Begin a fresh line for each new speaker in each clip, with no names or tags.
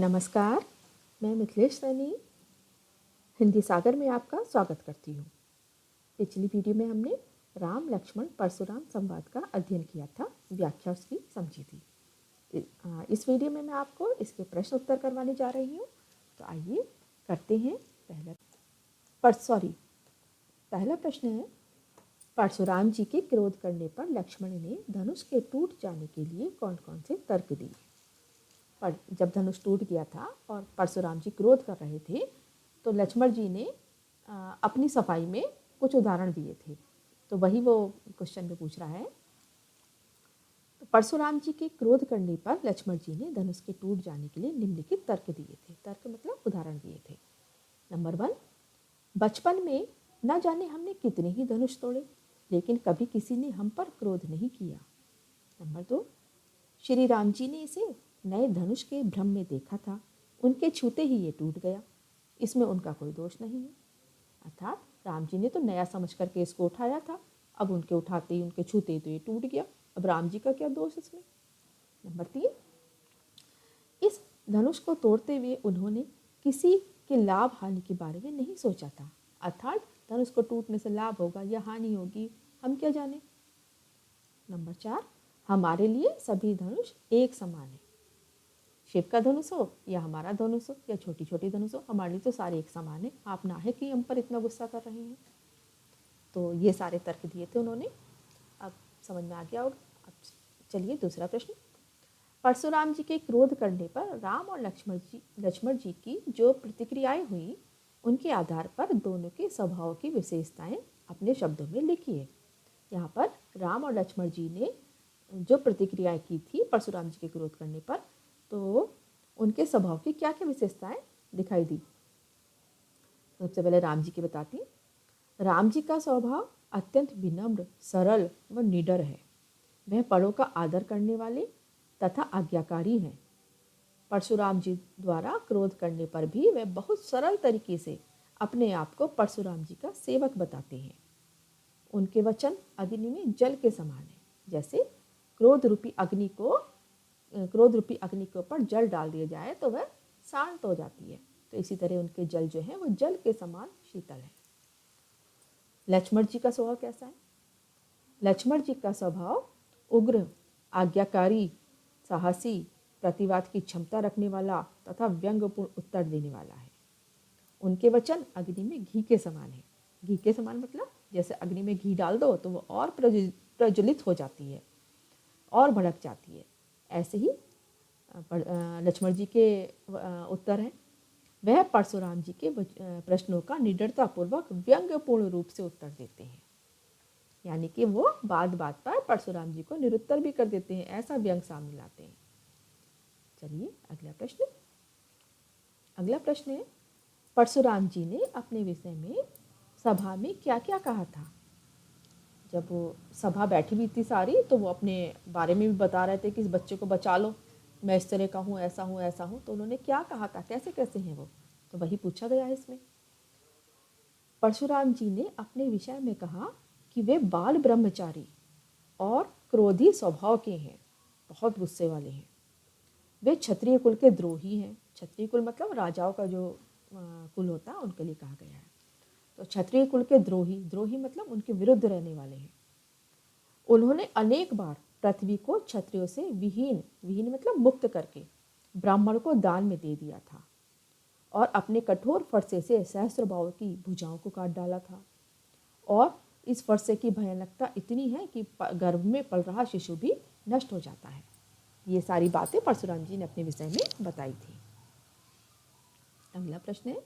नमस्कार, मैं मिथिलेश सैनी हिंदी सागर में आपका स्वागत करती हूँ। पिछली वीडियो में हमने राम लक्ष्मण परशुराम संवाद का अध्ययन किया था, व्याख्या उसकी समझी थी। इस वीडियो में मैं आपको इसके प्रश्न उत्तर करवाने जा रही हूँ। तो आइए करते हैं। पहला प्रश्न है, परशुराम जी के क्रोध करने पर लक्ष्मण ने धनुष के टूट जाने के लिए कौन कौन से तर्क दिए। पर जब धनुष टूट गया था और परशुराम जी क्रोध कर रहे थे तो लक्ष्मण जी ने अपनी सफाई में कुछ उदाहरण दिए थे। तो वही वो क्वेश्चन में पूछ रहा है। तो परशुराम जी के क्रोध करने पर लक्ष्मण जी ने धनुष के टूट जाने के लिए निम्नलिखित तर्क दिए थे। तर्क मतलब उदाहरण दिए थे। नंबर 1, बचपन में न जाने हमने कितने ही धनुष तोड़े, लेकिन कभी किसी ने हम पर क्रोध नहीं किया। नंबर 2, श्री राम जी ने इसे नए धनुष के भ्रम में देखा था, उनके छूते ही ये टूट गया, इसमें उनका कोई दोष नहीं है। अर्थात राम जी ने तो नया समझ करके इसको उठाया था, अब उनके उठाते ही उनके छूते ही तो ये टूट गया, अब राम जी का क्या दोष इसमें। नंबर 3, इस धनुष को तोड़ते हुए उन्होंने किसी के लाभ हानि के बारे में नहीं सोचा था। अर्थात धनुष को टूटने से लाभ होगा या हानि होगी, हम क्या जाने। नंबर 4, हमारे लिए सभी धनुष एक समान है। शिव का धनुष हो या हमारा धनुष हो या छोटी छोटी धनुष हो, हमारे लिए तो सारे एक समान है। आप ना है कि हम पर इतना गुस्सा कर रहे हैं। तो ये सारे तर्क दिए थे उन्होंने। अब समझ में आ गया होगा। अब चलिए दूसरा प्रश्न। परशुराम जी के क्रोध करने पर राम और लक्ष्मण जी की जो प्रतिक्रियाएं हुई, उनके आधार पर दोनों के स्वभाव की विशेषताएं अपने शब्दों में लिखिए। यहाँ पर राम और लक्ष्मण जी ने जो प्रतिक्रियाएं की थी परशुराम जी के क्रोध करने पर, तो उनके स्वभाव की क्या क्या विशेषताएं दिखाई दी। सबसे पहले राम जी की बताती हूँ। राम जी का स्वभाव अत्यंत विनम्र, सरल व निडर है। वह बड़ों का आदर करने वाले तथा आज्ञाकारी हैं। परशुराम जी द्वारा क्रोध करने पर भी वह बहुत सरल तरीके से अपने आप को परशुराम जी का सेवक बताते हैं। उनके वचन अग्नि में जल के समान है। जैसे क्रोध रूपी अग्नि के ऊपर जल डाल दिया जाए तो वह शांत हो जाती है, तो इसी तरह उनके जल जो है वो जल के समान शीतल है। लक्ष्मण जी का स्वभाव कैसा है? लक्ष्मण जी का स्वभाव उग्र, आज्ञाकारी, साहसी, प्रतिवाद की क्षमता रखने वाला तथा व्यंग्यपूर्ण उत्तर देने वाला है। उनके वचन अग्नि में घी के समान है। घी के समान मतलब जैसे अग्नि में घी डाल दो तो वो और प्रज्वलित हो जाती है और भड़क जाती है। ऐसे ही लक्ष्मण जी के उत्तर हैं। वह परशुराम जी के प्रश्नों का निडरतापूर्वक व्यंग्यपूर्ण रूप से उत्तर देते हैं। यानी कि वो बात बात पर परशुराम जी को निरुत्तर भी कर देते हैं, ऐसा व्यंग सामने लाते हैं। चलिए अगला प्रश्न है, परशुराम जी ने अपने विषय में सभा में क्या क्या कहा था। जब वो सभा बैठी हुई थी सारी, तो वो अपने बारे में भी बता रहे थे कि इस बच्चे को बचा लो, मैं इस तरह का हूँ, ऐसा हूँ, ऐसा हूँ। तो उन्होंने क्या कहा था, कैसे कैसे हैं वो, तो वही पूछा गया है इसमें। परशुराम जी ने अपने विषय में कहा कि वे बाल ब्रह्मचारी और क्रोधी स्वभाव के हैं, बहुत गुस्से वाले हैं। वे क्षत्रिय कुल के द्रोही हैं। क्षत्रिय कुल मतलब राजाओं का जो कुल होता है उनके लिए कहा गया है। तो क्षत्रिय कुल के द्रोही मतलब उनके विरुद्ध रहने वाले हैं। उन्होंने अनेक बार पृथ्वी को क्षत्रियों से विहीन मतलब मुक्त करके ब्राह्मण को दान में दे दिया था और अपने कठोर फरसे से सहस्त्रबाहु की भुजाओं को काट डाला था। और इस फरसे की भयानकता इतनी है कि गर्भ में पल रहा शिशु भी नष्ट हो जाता है। ये सारी बातें परशुराम जी ने अपने विषय में बताई थी। अगला प्रश्न है,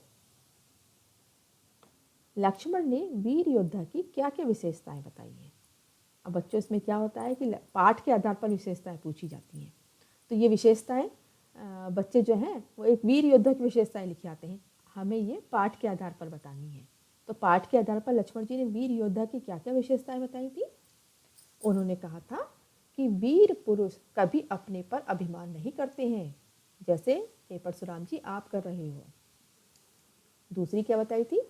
लक्ष्मण ने वीर योद्धा की क्या क्या विशेषताएं बताई हैं। अब बच्चों इसमें क्या होता है कि पाठ के आधार पर विशेषताएं पूछी जाती हैं। तो ये विशेषताएं बच्चे जो हैं वो एक वीर योद्धा की विशेषताएं लिखे आते हैं, हमें ये पाठ के आधार पर बतानी है। तो पाठ के आधार पर लक्ष्मण जी ने वीर योद्धा की क्या क्या विशेषताएं बताई थी। उन्होंने कहा था कि वीर पुरुष कभी अपने पर अभिमान नहीं करते हैं, जैसे हे परशुराम जी आप कर रहे हो। दूसरी क्या बताई थी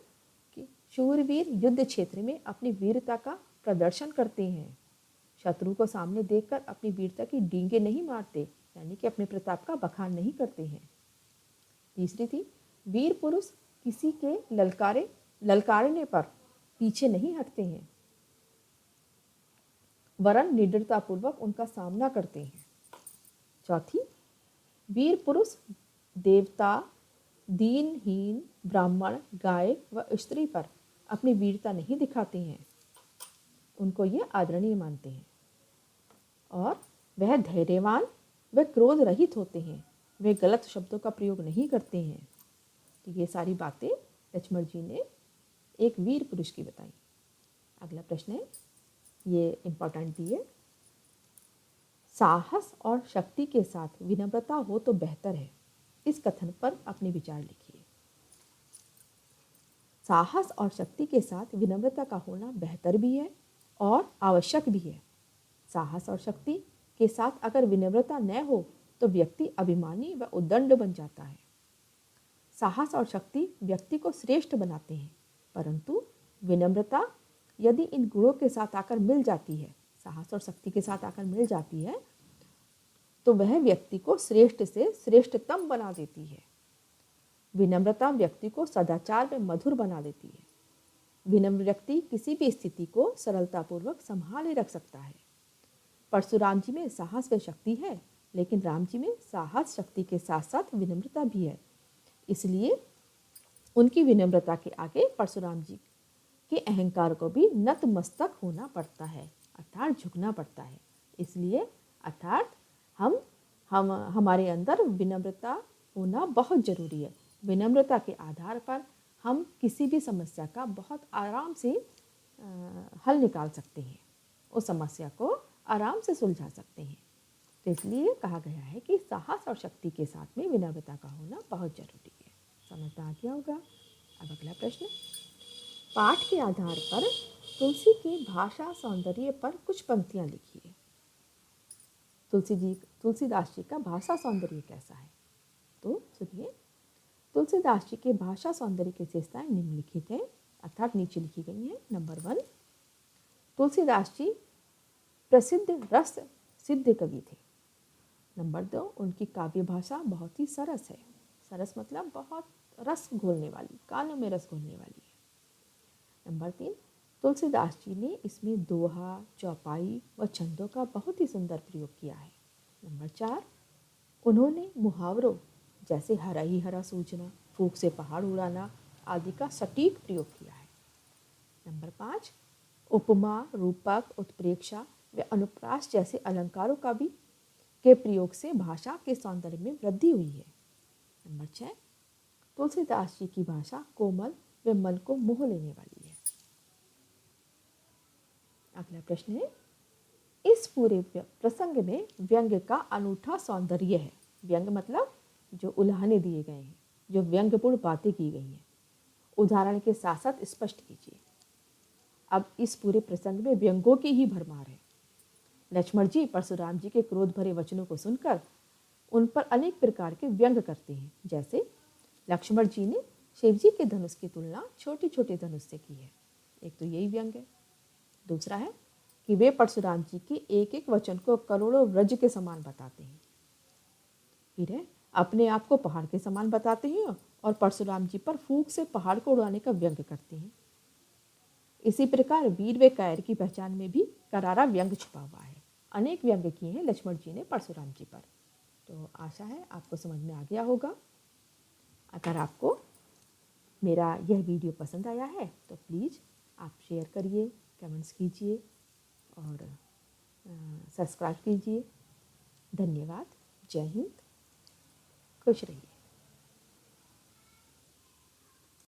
कि शूरवीर युद्ध क्षेत्र में अपनी वीरता का प्रदर्शन करते हैं, शत्रु को सामने देखकर अपनी वीरता की डींगे नहीं मारते, यानी कि अपने प्रताप का बखान नहीं करते हैं। तीसरी थी, वीर पुरुष किसी के ललकारने पर पीछे नहीं हटते हैं, वरन निडरतापूर्वक उनका सामना करते हैं। चौथी, वीर पुरुष देवता, दीनहीन, ब्राह्मण, गाय व स्त्री पर अपनी वीरता नहीं दिखाते हैं, उनको ये आदरणीय मानते हैं। और वह धैर्यवान व क्रोध रहित होते हैं, वे गलत शब्दों का प्रयोग नहीं करते हैं। तो ये सारी बातें लक्ष्मण जी ने एक वीर पुरुष की बताई। अगला प्रश्न है, ये इम्पोर्टेंट भी है, साहस और शक्ति के साथ विनम्रता हो तो बेहतर है, इस कथन पर अपने विचार लिखिए। साहस और शक्ति के साथ विनम्रता का होना बेहतर भी है और आवश्यक भी है। साहस और शक्ति के साथ अगर विनम्रता न हो तो व्यक्ति अभिमानी व उद्दंड बन जाता है। साहस और शक्ति व्यक्ति को श्रेष्ठ बनाते हैं, परंतु विनम्रता यदि इन गुणों के साथ आकर मिल जाती है, साहस और शक्ति के साथ आकर मिल जाती है, तो वह व्यक्ति को श्रेष्ठ से श्रेष्ठतम बना देती है। विनम्रता व्यक्ति को सदाचार में मधुर बना देती है। विनम्र व्यक्ति किसी भी स्थिति को सरलतापूर्वक संभाले रख सकता है। परशुराम जी में साहस व शक्ति है, लेकिन राम जी में साहस शक्ति के साथ साथ विनम्रता भी है। इसलिए उनकी विनम्रता के आगे परशुराम जी के अहंकार को भी नतमस्तक होना पड़ता है, अर्थात झुकना पड़ता है। इसलिए अर्थात हमारे अंदर विनम्रता होना बहुत ज़रूरी है। विनम्रता के आधार पर हम किसी भी समस्या का बहुत आराम से हल निकाल सकते हैं, उस समस्या को आराम से सुलझा सकते हैं। तो इसलिए कहा गया है कि साहस और शक्ति के साथ में विनम्रता का होना बहुत ज़रूरी है। समझ में आ गया होगा। अब अगला प्रश्न, पाठ के आधार पर तुलसी की भाषा सौंदर्य पर कुछ पंक्तियाँ लिखिए। तुलसीदास जी का भाषा सौंदर्य कैसा है? तो सुनिए, तुलसीदास जी के भाषा सौंदर्य की विशेषताएं निम्नलिखित हैं, अर्थात नीचे लिखी गई हैं। नंबर 1, तुलसीदास जी प्रसिद्ध रस सिद्ध कवि थे। नंबर 2, उनकी काव्य भाषा बहुत ही सरस है। सरस मतलब बहुत रस घोलने वाली, कानों में रस घोलने वाली है। नंबर 3, तुलसीदास जी ने इसमें दोहा, चौपाई व छंदों का बहुत ही सुंदर प्रयोग किया है। नंबर 4, उन्होंने मुहावरों जैसे हरा ही हरा सूझना, फूंक से पहाड़ उड़ाना आदि का सटीक प्रयोग किया है। नंबर 5, उपमा, रूपक, उत्प्रेक्षा व अनुप्रास जैसे अलंकारों का भी के प्रयोग से भाषा के सौंदर्य में वृद्धि हुई है। नंबर 6, तुलसीदास जी की भाषा कोमल व मन को मोह लेने वाली है। अगला प्रश्न है, इस पूरे प्रसंग में व्यंग्य का अनूठा सौंदर्य है। व्यंग्य मतलब जो उल्हाने दिए गए हैं, जो व्यंग्यपूर्ण बातें की गई हैं, उदाहरण के साथ साथ स्पष्ट कीजिए। अब इस पूरे प्रसंग में व्यंग्यों की ही भरमार है। लक्ष्मण जी परशुराम जी के क्रोध भरे वचनों को सुनकर उन पर अनेक प्रकार के व्यंग करते हैं। जैसे लक्ष्मण जी ने शिव जी के धनुष की तुलना छोटे छोटे धनुष से की है, एक तो यही व्यंग है। दूसरा है कि वे परशुराम जी के एक एक वचन को करोड़ों व्रज के समान बताते हैं। फिर है, अपने आप को पहाड़ के समान बताते हैं और परशुराम जी पर फूंक से पहाड़ को उड़ाने का व्यंग करते हैं। इसी प्रकार वीर व कायर की पहचान में भी करारा व्यंग छुपा हुआ है। अनेक व्यंग किए हैं लक्ष्मण जी ने परशुराम जी पर। तो आशा है आपको समझ में आ गया होगा। अगर आपको मेरा यह वीडियो पसंद आया है तो प्लीज़ आप शेयर करिए, कमेंट्स कीजिए और सब्सक्राइब कीजिए। धन्यवाद। जय हिंद। खुश रहिए।